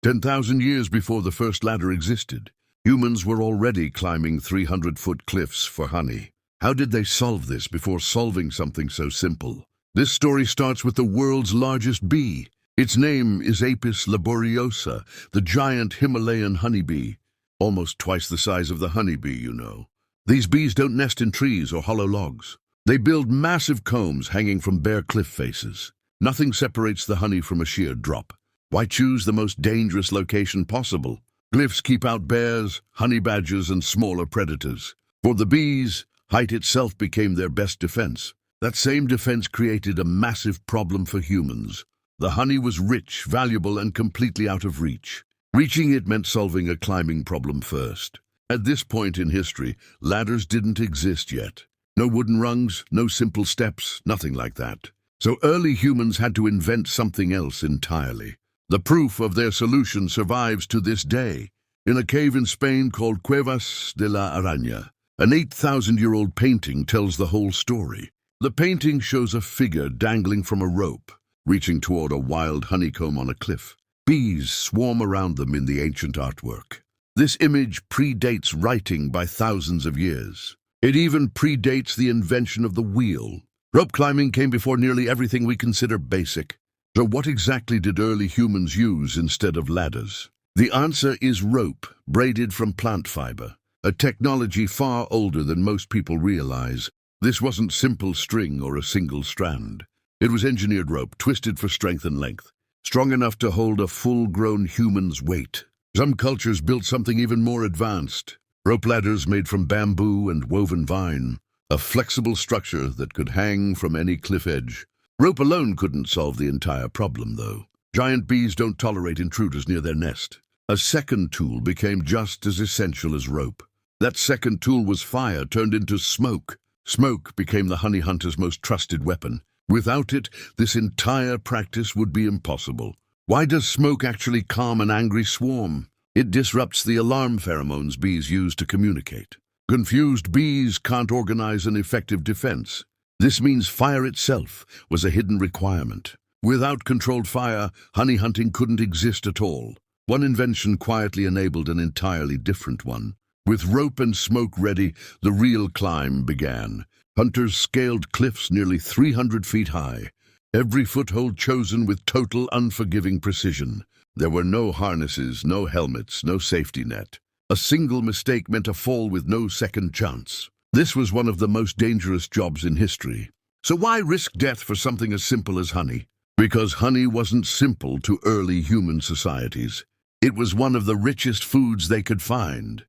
10,000 years before the first ladder existed, humans were already climbing 300-foot cliffs for honey. How did they solve this before solving something so simple? This story starts with the world's largest bee. Its name is Apis laboriosa, the giant Himalayan honeybee. Almost twice the size of the honeybee, you know. These bees don't nest in trees or hollow logs. They build massive combs hanging from bare cliff faces. Nothing separates the honey from a sheer drop. Why choose the most dangerous location possible? Cliffs keep out bears, honey badgers, and smaller predators. For the bees, height itself became their best defense. That same defense created a massive problem for humans. The honey was rich, valuable, and completely out of reach. Reaching it meant solving a climbing problem first. At this point in history, ladders didn't exist yet. No wooden rungs, no simple steps, nothing like that. So early humans had to invent something else entirely. The proof of their solution survives to this day. In a cave in Spain called Cuevas de la Araña, an 8,000-year-old painting tells the whole story. The painting shows a figure dangling from a rope, reaching toward a wild honeycomb on a cliff. Bees swarm around them in the ancient artwork. This image predates writing by thousands of years. It even predates the invention of the wheel. Rope climbing came before nearly everything we consider basic. So what exactly did early humans use instead of ladders? The answer is rope, braided from plant fiber, a technology far older than most people realize. This wasn't simple string or a single strand. It was engineered rope, twisted for strength and length, strong enough to hold a full-grown human's weight. Some cultures built something even more advanced. Rope ladders made from bamboo and woven vine, a flexible structure that could hang from any cliff edge. Rope alone couldn't solve the entire problem, though. Giant bees don't tolerate intruders near their nest. A second tool became just as essential as rope. That second tool was fire turned into smoke. Smoke became the honey hunter's most trusted weapon. Without it, this entire practice would be impossible. Why does smoke actually calm an angry swarm? It disrupts the alarm pheromones bees use to communicate. Confused bees can't organize an effective defense. This means fire itself was a hidden requirement. Without controlled fire, honey hunting couldn't exist at all. One invention quietly enabled an entirely different one. With rope and smoke ready, the real climb began. Hunters scaled cliffs nearly 300 feet high, every foothold chosen with total unforgiving precision. There were no harnesses, no helmets, no safety net. A single mistake meant a fall with no second chance. This was one of the most dangerous jobs in history. So why risk death for something as simple as honey? Because honey wasn't simple to early human societies. It was one of the richest foods they could find.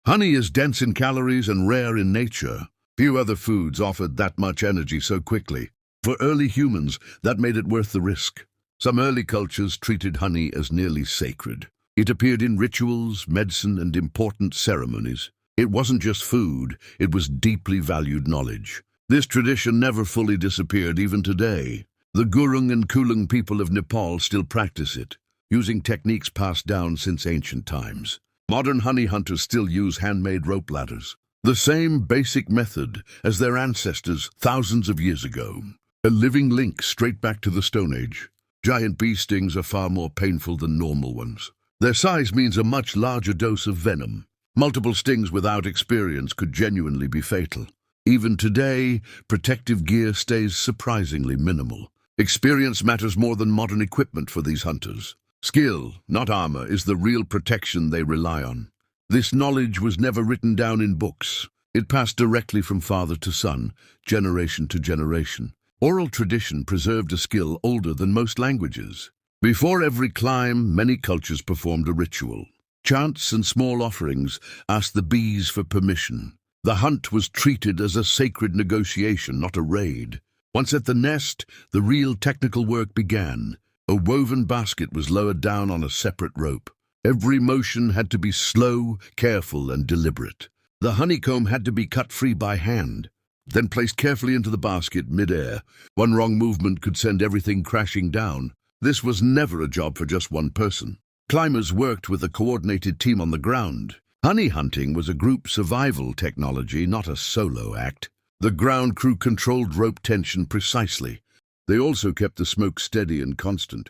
Honey is dense in calories and rare in nature. Few other foods offered that much energy so quickly. For early humans, that made it worth the risk. Some early cultures treated honey as nearly sacred. It appeared in rituals, medicine, and important ceremonies. It wasn't just food, it was deeply valued knowledge. This tradition never fully disappeared even today. The Gurung and Kulung people of Nepal still practice it, using techniques passed down since ancient times. Modern honey hunters still use handmade rope ladders, the same basic method as their ancestors thousands of years ago. A living link straight back to the Stone Age. Giant bee stings are far more painful than normal ones. Their size means a much larger dose of venom. Multiple stings without experience could genuinely be fatal. Even today, protective gear stays surprisingly minimal. Experience matters more than modern equipment for these hunters. Skill, not armor, is the real protection they rely on. This knowledge was never written down in books. It passed directly from father to son, generation to generation. Oral tradition preserved a skill older than most languages. Before every climb, many cultures performed a ritual. Chants and small offerings asked the bees for permission. The hunt was treated as a sacred negotiation, not a raid. Once at the nest, the real technical work began. A woven basket was lowered down on a separate rope. Every motion had to be slow, careful, and deliberate. The honeycomb had to be cut free by hand, then placed carefully into the basket mid-air. One wrong movement could send everything crashing down. This was never a job for just one person. Climbers worked with a coordinated team on the ground. Honey hunting was a group survival technology, not a solo act. The ground crew controlled rope tension precisely. They also kept the smoke steady and constant.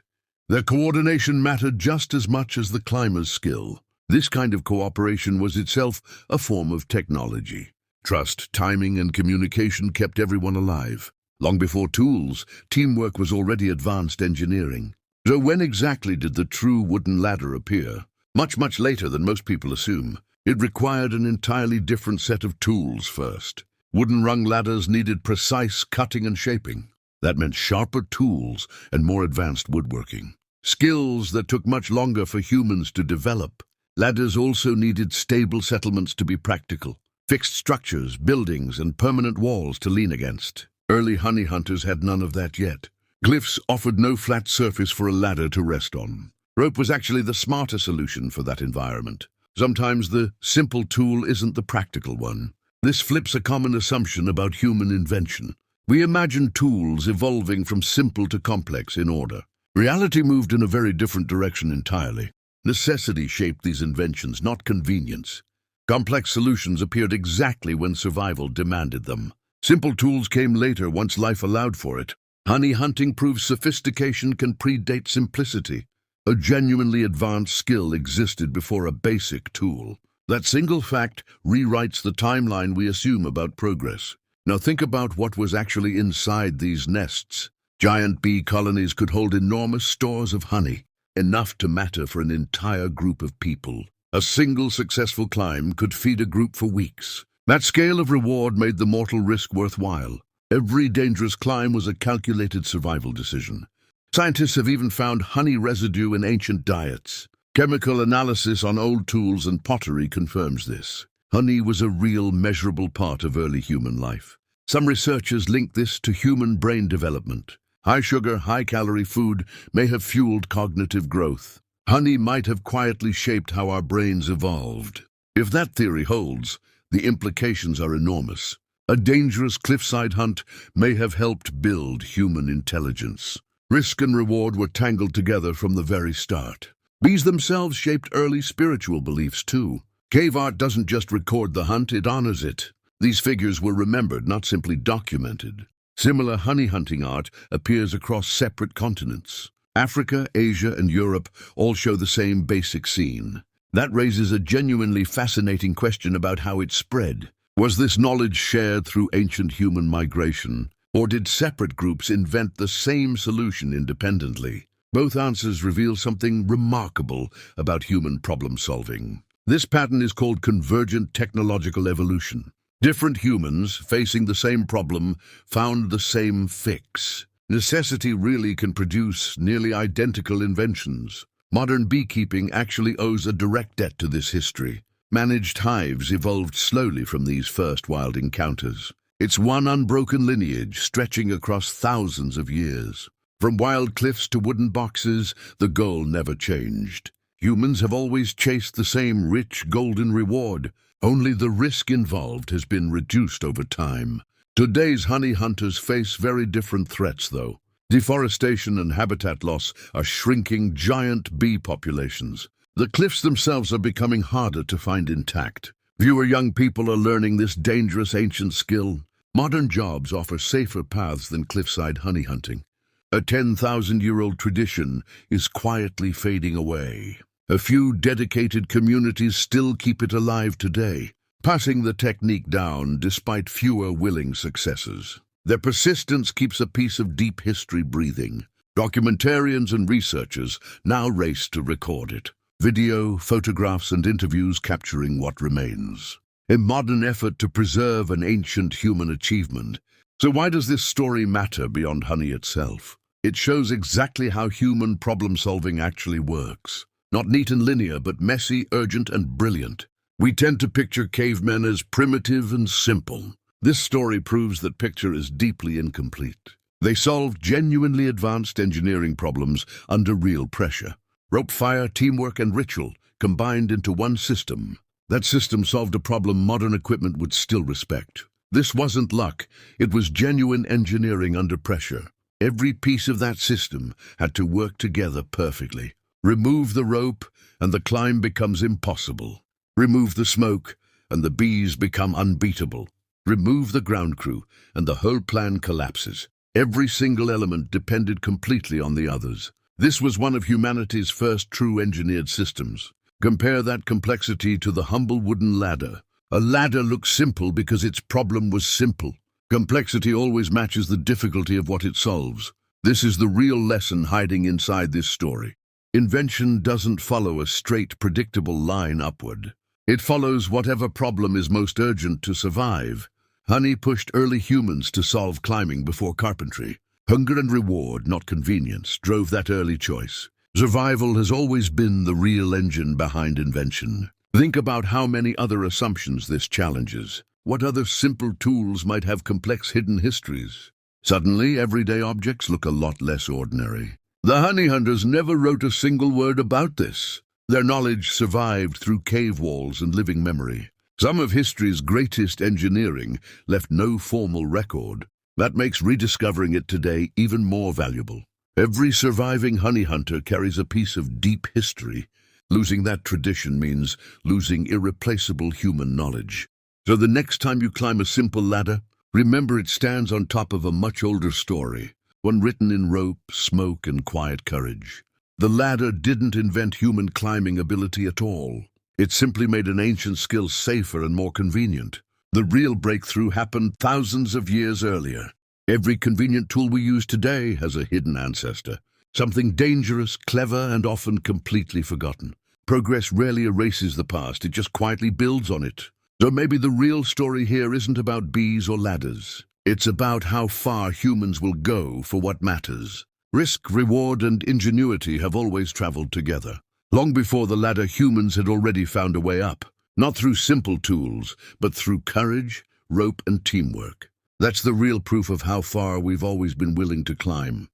Their coordination mattered just as much as the climber's skill. This kind of cooperation was itself a form of technology. Trust, timing, and communication kept everyone alive. Long before tools, teamwork was already advanced engineering. So when exactly did the true wooden ladder appear? Much later than most people assume. It required an entirely different set of tools first. Wooden rung ladders needed precise cutting and shaping. That meant sharper tools and more advanced woodworking. Skills that took much longer for humans to develop. Ladders also needed stable settlements to be practical. Fixed structures, buildings, and permanent walls to lean against. Early honey hunters had none of that yet. Glyphs offered no flat surface for a ladder to rest on. Rope was actually the smarter solution for that environment. Sometimes the simple tool isn't the practical one. This flips a common assumption about human invention. We imagine tools evolving from simple to complex in order. Reality moved in a very different direction entirely. Necessity shaped these inventions, not convenience. Complex solutions appeared exactly when survival demanded them. Simple tools came later once life allowed for it. Honey hunting proves sophistication can predate simplicity. A genuinely advanced skill existed before a basic tool. That single fact rewrites the timeline we assume about progress. Now think about what was actually inside these nests. Giant bee colonies could hold enormous stores of honey, enough to matter for an entire group of people. A single successful climb could feed a group for weeks. That scale of reward made the mortal risk worthwhile. Every dangerous climb was a calculated survival decision. Scientists have even found honey residue in ancient diets. Chemical analysis on old tools and pottery confirms this. Honey was a real, measurable part of early human life. Some researchers link this to human brain development. High-sugar, high-calorie food may have fueled cognitive growth. Honey might have quietly shaped how our brains evolved. If that theory holds, the implications are enormous. A dangerous cliffside hunt may have helped build human intelligence. Risk and reward were tangled together from the very start. Bees themselves shaped early spiritual beliefs too. Cave art doesn't just record the hunt, it honors it. These figures were remembered, not simply documented. Similar honey hunting art appears across separate continents. Africa, Asia, and Europe all show the same basic scene. That raises a genuinely fascinating question about how it spread. Was this knowledge shared through ancient human migration, or did separate groups invent the same solution independently? Both answers reveal something remarkable about human problem-solving. This pattern is called convergent technological evolution. Different humans, facing the same problem, found the same fix. Necessity really can produce nearly identical inventions. Modern beekeeping actually owes a direct debt to this history. Managed hives evolved slowly from these first wild encounters. It's one unbroken lineage stretching across thousands of years. From wild cliffs to wooden boxes, the goal never changed. Humans have always chased the same rich, golden reward. Only the risk involved has been reduced over time. Today's honey hunters face very different threats, though. Deforestation and habitat loss are shrinking giant bee populations. The cliffs themselves are becoming harder to find intact. Fewer young people are learning this dangerous ancient skill. Modern jobs offer safer paths than cliffside honey hunting. A 10,000-year-old tradition is quietly fading away. A few dedicated communities still keep it alive today, passing the technique down despite fewer willing successors. Their persistence keeps a piece of deep history breathing. Documentarians and researchers now race to record it. Video, photographs, and interviews capturing what remains. A modern effort to preserve an ancient human achievement. So why does this story matter beyond honey itself? It shows exactly how human problem-solving actually works. Not neat and linear, but messy, urgent, and brilliant. We tend to picture cavemen as primitive and simple. This story proves that picture is deeply incomplete. They solved genuinely advanced engineering problems under real pressure. Rope fire, teamwork, and ritual combined into one system. That system solved a problem modern equipment would still respect. This wasn't luck, it was genuine engineering under pressure. Every piece of that system had to work together perfectly. Remove the rope, and the climb becomes impossible. Remove the smoke, and the bees become unbeatable. Remove the ground crew, and the whole plan collapses. Every single element depended completely on the others. This was one of humanity's first true engineered systems. Compare that complexity to the humble wooden ladder. A ladder looks simple because its problem was simple. Complexity always matches the difficulty of what it solves. This is the real lesson hiding inside this story. Invention doesn't follow a straight, predictable line upward. It follows whatever problem is most urgent to survive. Honey pushed early humans to solve climbing before carpentry. Hunger and reward, not convenience, drove that early choice. Survival has always been the real engine behind invention. Think about how many other assumptions this challenges. What other simple tools might have complex hidden histories? Suddenly, everyday objects look a lot less ordinary. The honey hunters never wrote a single word about this. Their knowledge survived through cave walls and living memory. Some of history's greatest engineering left no formal record. That makes rediscovering it today even more valuable. Every surviving honey hunter carries a piece of deep history. Losing that tradition means losing irreplaceable human knowledge. So the next time you climb a simple ladder, remember it stands on top of a much older story, one written in rope, smoke, and quiet courage. The ladder didn't invent human climbing ability at all. It simply made an ancient skill safer and more convenient. The real breakthrough happened thousands of years earlier. Every convenient tool we use today has a hidden ancestor. Something dangerous, clever, and often completely forgotten. Progress rarely erases the past, it just quietly builds on it. So maybe the real story here isn't about bees or ladders. It's about how far humans will go for what matters. Risk, reward, and ingenuity have always traveled together. Long before the ladder, humans had already found a way up. Not through simple tools, but through courage, rope, and teamwork. That's the real proof of how far we've always been willing to climb.